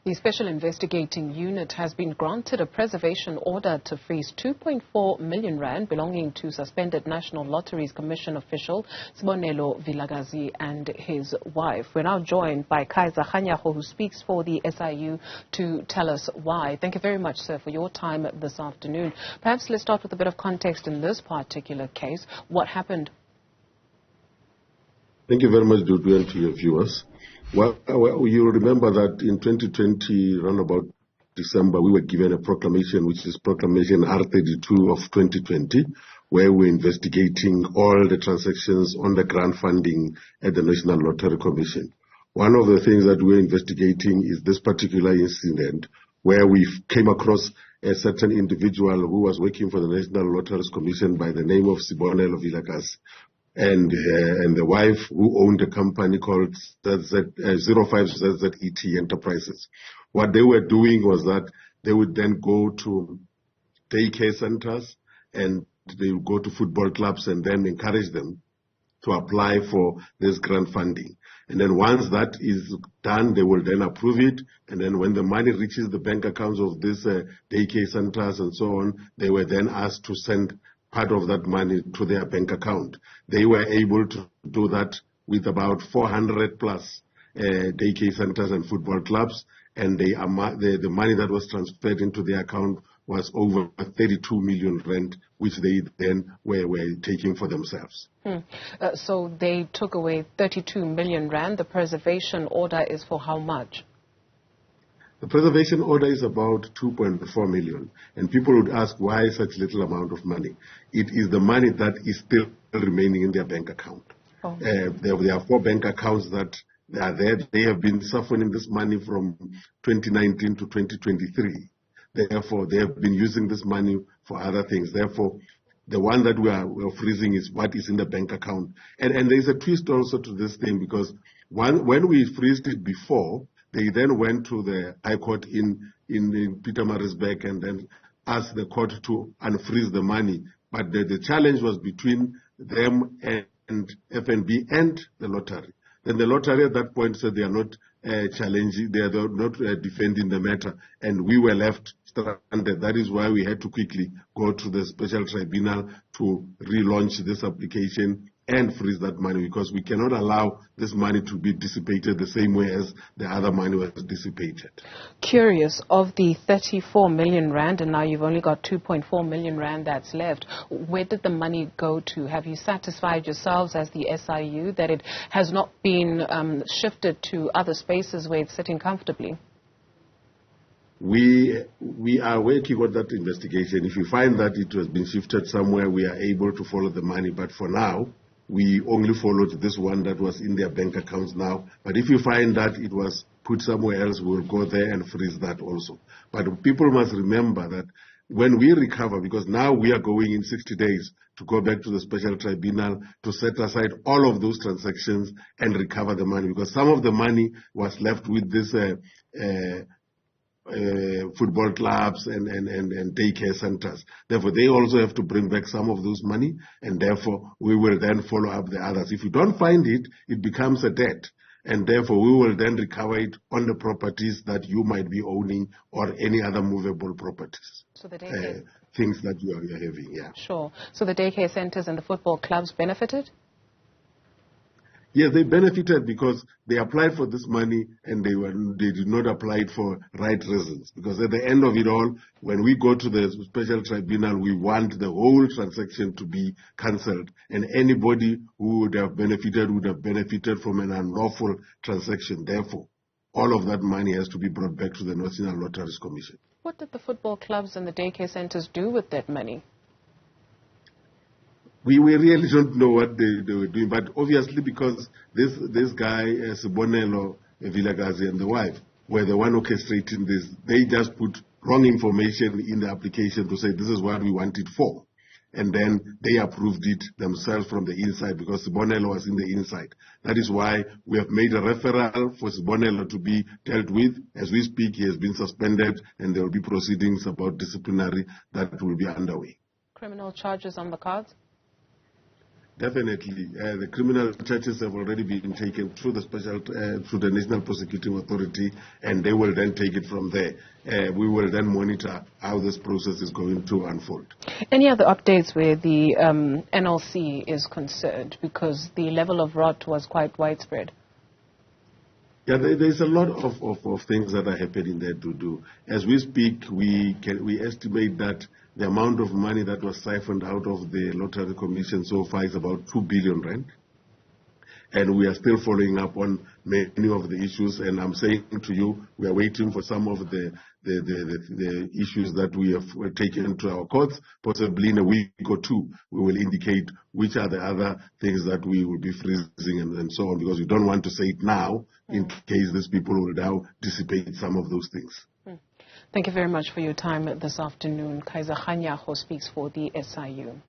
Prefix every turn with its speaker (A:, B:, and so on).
A: The Special Investigating Unit has been granted a preservation order to freeze 2.4 million rand belonging to suspended National Lotteries Commission official Sibonelo Vilakazi and his wife. We're now joined by Kaizer Kganyago, who speaks for the SIU, to tell us why. Thank you very much, sir, for your time this afternoon. Perhaps let's start with a bit of context in this particular case. What happened?
B: Thank you very much, Dudu, and to your viewers. Well, you remember that in 2020, around about December, we were given a proclamation, which is Proclamation R2.4 of 2020, where we're investigating all the transactions on the grant funding at the National Lotteries Commission. One of the things that we're investigating is this particular incident where we came across a certain individual who was working for the National Lotteries Commission by the name of Sibonelo Vilakazi, and the wife who owned a company called 05ZZET Enterprises. What they were doing was that they would then go to daycare centers and they would go to football clubs and then encourage them to apply for this grant funding. And then once that is done, they will then approve it. And then when the money reaches the bank accounts of these daycare centers and so on, they were then asked to send part of that money to their bank account. They were able to do that with about 400 plus daycare centers and football clubs, and the money that was transferred into their account was over 32 million rand, which they then were taking for themselves.
A: So they took away 32 million rand. The preservation order is for how much?
B: The preservation order is about 2.4 million. And people would ask, why such little amount of money? It is the money that is still remaining in their bank account. Oh. There are 4 bank accounts that are there. They have been suffering this money from 2019 to 2023. Therefore, they have been using this money for other things. Therefore, the one that we are freezing is what is in the bank account. And there is a twist also to this thing, because when we freezed it before, they then went to the High Court in Pietermaritzburg and then asked the court to unfreeze the money. But the challenge was between them and FNB and the lottery. Then the lottery at that point said they are not challenging, they are not defending the matter, and we were left stranded. That is why we had to quickly go to the special tribunal to relaunch this application and freeze that money, because we cannot allow this money to be dissipated the same way as the other money was dissipated.
A: Curious, of the 34 million rand, and now you've only got 2.4 million rand that's left, where did the money go to? Have you satisfied yourselves as the SIU that it has not been shifted to other spaces where it's sitting comfortably?
B: We are working on that investigation. If we find that it has been shifted somewhere, we are able to follow the money. But for now, we only followed this one that was in their bank accounts now. But if you find that it was put somewhere else, we'll go there and freeze that also. But people must remember that when we recover, because now we are going in 60 days to go back to the special tribunal to set aside all of those transactions and recover the money, because some of the money was left with this football clubs and daycare centers. Therefore, they also have to bring back some of those money, and therefore we will then follow up the others. If we don't find it, it becomes a debt, and therefore we will then recover it on the properties that you might be owning or any other movable properties.
A: So the daycare
B: things that you are having, yeah.
A: Sure. So the daycare centers and the football clubs benefited?
B: Yes, they benefited because they applied for this money and they did not apply it for right reasons. Because at the end of it all, when we go to the special tribunal, we want the whole transaction to be cancelled. And anybody who would have benefited from an unlawful transaction. Therefore, all of that money has to be brought back to the National Lotteries Commission.
A: What did the football clubs and the daycare centers do with that money?
B: We really don't know what they were doing, but obviously because this guy, Sibonelo Vilakazi and the wife, were the one orchestrating this, they just put wrong information in the application to say this is what we want it for. And then they approved it themselves from the inside because Sibonelo was in the inside. That is why we have made a referral for Sibonelo to be dealt with. As we speak, he has been suspended and there will be proceedings about disciplinary that will be underway.
A: Criminal charges on the cards?
B: Definitely. The criminal charges have already been taken through the National Prosecuting Authority, and they will then take it from there. We will then monitor how this process is going to unfold.
A: Any other updates where the NLC is concerned? Because the level of rot was quite widespread.
B: Yeah, there's a lot of things that are happening there to do. As we speak, we estimate that the amount of money that was siphoned out of the Lottery Commission so far is about 2 billion rand. And we are still following up on many of the issues. And I'm saying to you, we are waiting for some of the issues that we have taken to our courts. Possibly in a week or two, we will indicate which are the other things that we will be freezing and so on, because we don't want to say it now in case these people will now dissipate some of those things.
A: Thank you very much for your time this afternoon. Kaizer Kganyago speaks for the SIU.